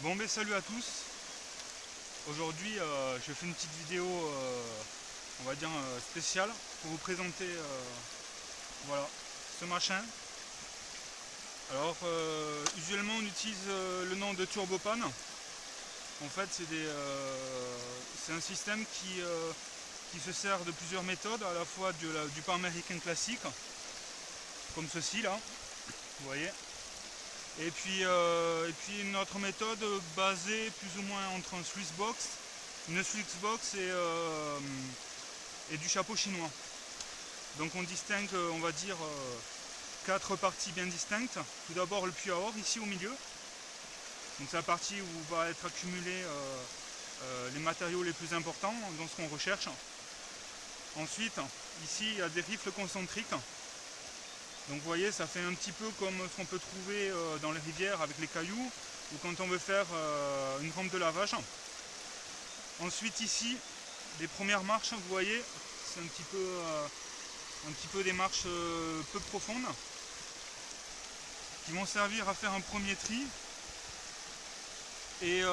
Bon ben salut à tous. Aujourd'hui je fais une petite vidéo on va dire spéciale pour vous présenter voilà ce machin. Alors usuellement on utilise le nom de Turbopan. En fait c'est un système qui se sert de plusieurs méthodes, à la fois du pan américain classique, comme ceci là, vous voyez. Et puis une autre méthode basée plus ou moins entre une Swissbox et du chapeau chinois. Donc on distingue, on va dire, quatre parties bien distinctes. Tout d'abord le puits à or ici au milieu. Donc c'est la partie où va être accumulé les matériaux les plus importants dans ce qu'on recherche. Ensuite, ici il y a des rifles concentriques. Donc vous voyez, ça fait un petit peu comme ce qu'on peut trouver dans les rivières avec les cailloux ou quand on veut faire une rampe de lavage. Ensuite ici, les premières marches, vous voyez, c'est un petit peu des marches peu profondes qui vont servir à faire un premier tri. Et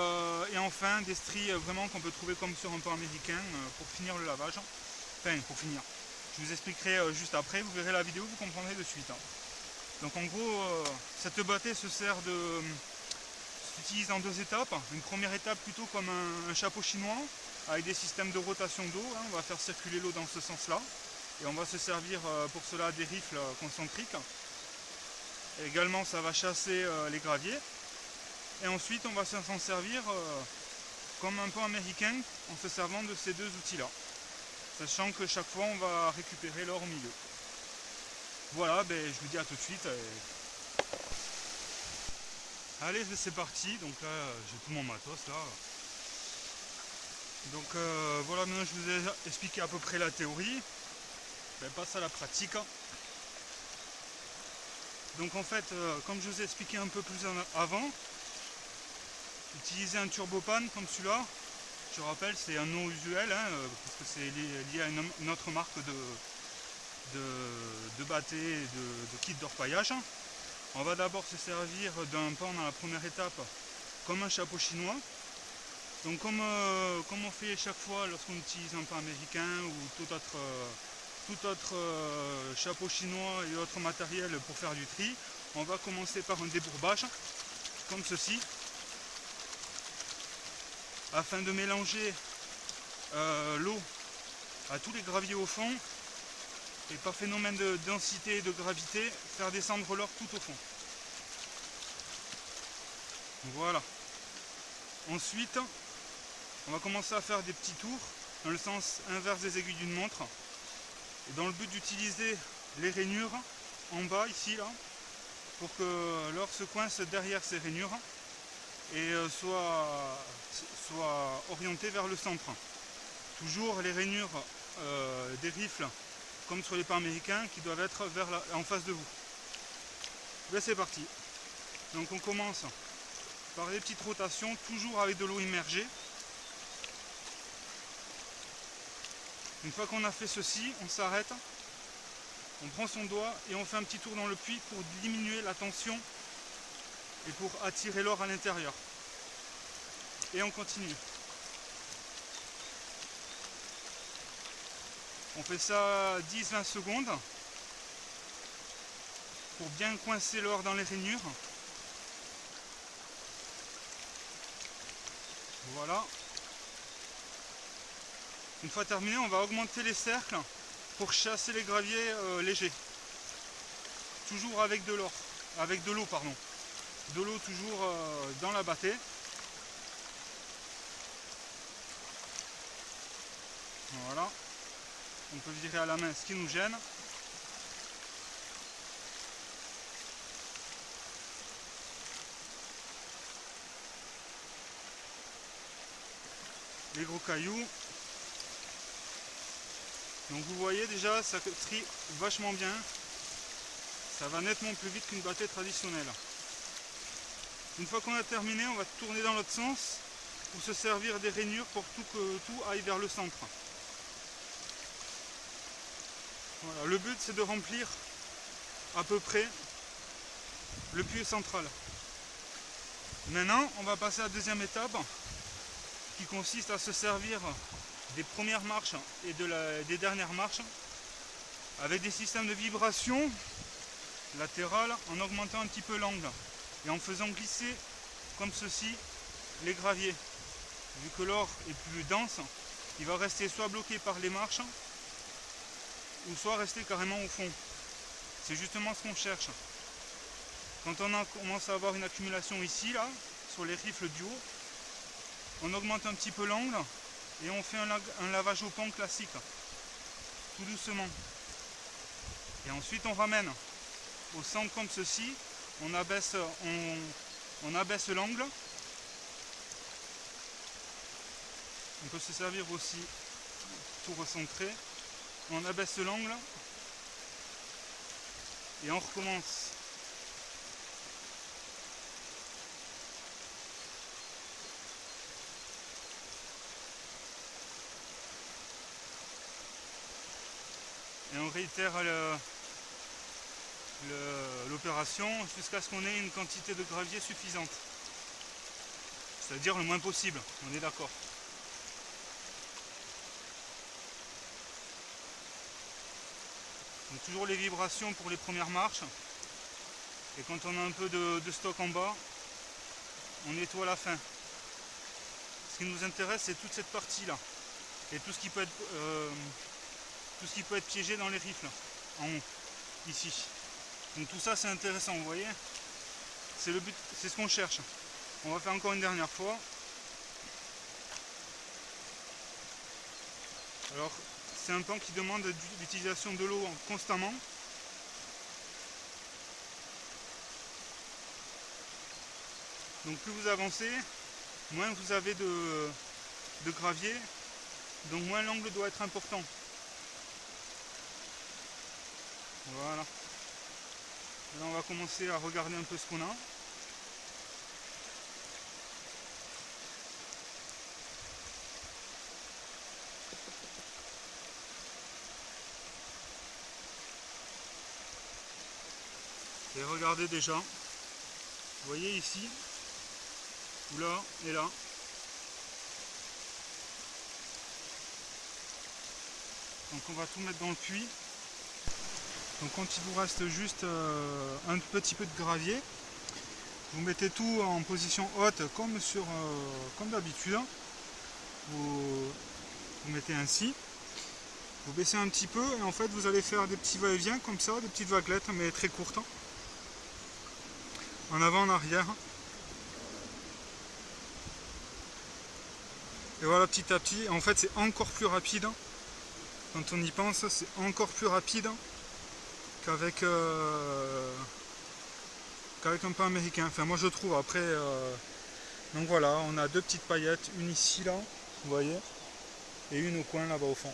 enfin des stries vraiment qu'on peut trouver comme sur un pan américain pour finir le lavage. Enfin, pour finir. Je vous expliquerai juste après, vous verrez la vidéo, vous comprendrez de suite. Donc en gros, cette bâtée s'utilise en deux étapes. Une première étape plutôt comme un chapeau chinois, avec des systèmes de rotation d'eau. On va faire circuler l'eau dans ce sens-là. Et on va se servir pour cela des rifles concentriques. Et également, ça va chasser les graviers. Et ensuite, on va s'en servir comme un pan américain en se servant de ces deux outils-là. Sachant que chaque fois on va récupérer l'or au milieu. Voilà, ben, je vous dis à tout de suite. Allez, c'est parti. Donc là, j'ai tout mon matos là. Donc voilà, maintenant je vous ai expliqué à peu près la théorie. Ben, passe à la pratique. Donc en fait, comme je vous ai expliqué un peu plus avant, utiliser un turbopan comme celui-là, je rappelle, c'est un nom usuel, parce que c'est lié à une autre marque de bâté et de kit d'orpaillage. On va d'abord se servir d'un pan dans la première étape comme un chapeau chinois. Donc comme on fait chaque fois lorsqu'on utilise un pan américain ou tout autre chapeau chinois et autre matériel pour faire du tri, on va commencer par un débourbage comme ceci, afin de mélanger l'eau à tous les graviers au fond et par phénomène de densité et de gravité faire descendre l'or tout au fond. Voilà. Ensuite, on va commencer à faire des petits tours dans le sens inverse des aiguilles d'une montre, et dans le but d'utiliser les rainures en bas ici là pour que l'or se coince derrière ces rainures et soit orienté vers le centre. Toujours les rainures des rifles comme sur les pans américains qui doivent être en face de vous. Là c'est parti. Donc on commence par des petites rotations, toujours avec de l'eau immergée. Une fois qu'on a fait ceci, on s'arrête, on prend son doigt et on fait un petit tour dans le puits pour diminuer la tension et pour attirer l'or à l'intérieur. Et on continue. On fait ça 10-20 secondes pour bien coincer l'or dans les rainures. Voilà. Une fois terminé, on va augmenter les cercles pour chasser les graviers légers. Toujours avec de l'eau, pardon. De l'eau toujours dans la bâtée. Voilà. On peut virer à la main ce qui nous gêne. Les gros cailloux. Donc vous voyez déjà, ça trie vachement bien. Ça va nettement plus vite qu'une bâtée traditionnelle. Une fois qu'on a terminé, on va tourner dans l'autre sens pour se servir des rainures pour que tout aille vers le centre. Voilà, le but c'est de remplir à peu près le puits central. Maintenant, on va passer à la deuxième étape qui consiste à se servir des premières marches et des dernières marches avec des systèmes de vibration latérales en augmentant un petit peu l'angle et en faisant glisser comme ceci les graviers. Vu que l'or est plus dense, il va rester soit bloqué par les marches ou soit rester carrément au fond. C'est justement ce qu'on cherche. Quand on commence à avoir une accumulation ici, là, sur les rifles du haut, on augmente un petit peu l'angle et on fait un lavage au pan classique, tout doucement. Et ensuite on ramène au centre comme ceci, on abaisse l'angle. On peut se servir aussi tout recentrer. On abaisse l'angle et on recommence. Et on réitère l'opération jusqu'à ce qu'on ait une quantité de gravier suffisante. C'est-à-dire le moins possible, on est d'accord. Donc toujours les vibrations pour les premières marches. Et quand on a un peu de stock en bas, on nettoie à la fin. Ce qui nous intéresse, c'est toute cette partie-là. Et tout ce qui peut être piégé dans les rifles, en haut, ici. Donc tout ça c'est intéressant, vous voyez. C'est le but, c'est ce qu'on cherche. On va faire encore une dernière fois. Alors c'est un pan qui demande l'utilisation de l'eau constamment. Donc plus vous avancez, moins vous avez de gravier, donc moins l'angle doit être important. Voilà. Là on va commencer à regarder un peu ce qu'on a. Et regardez déjà, vous voyez ici, ou là et là. Donc on va tout mettre dans le puits. Donc quand il vous reste juste un petit peu de gravier, vous mettez tout en position haute comme d'habitude. Vous mettez ainsi, vous baissez un petit peu et en fait vous allez faire des petits va-et-vient comme ça, des petites vaguelettes mais très courtes. En avant, en arrière. Et voilà, petit à petit, en fait c'est encore plus rapide. Quand on y pense, c'est encore plus rapide qu'avec un pain américain. Enfin moi je trouve, après... Donc voilà, on a deux petites paillettes, une ici là, vous voyez, et une au coin là-bas au fond.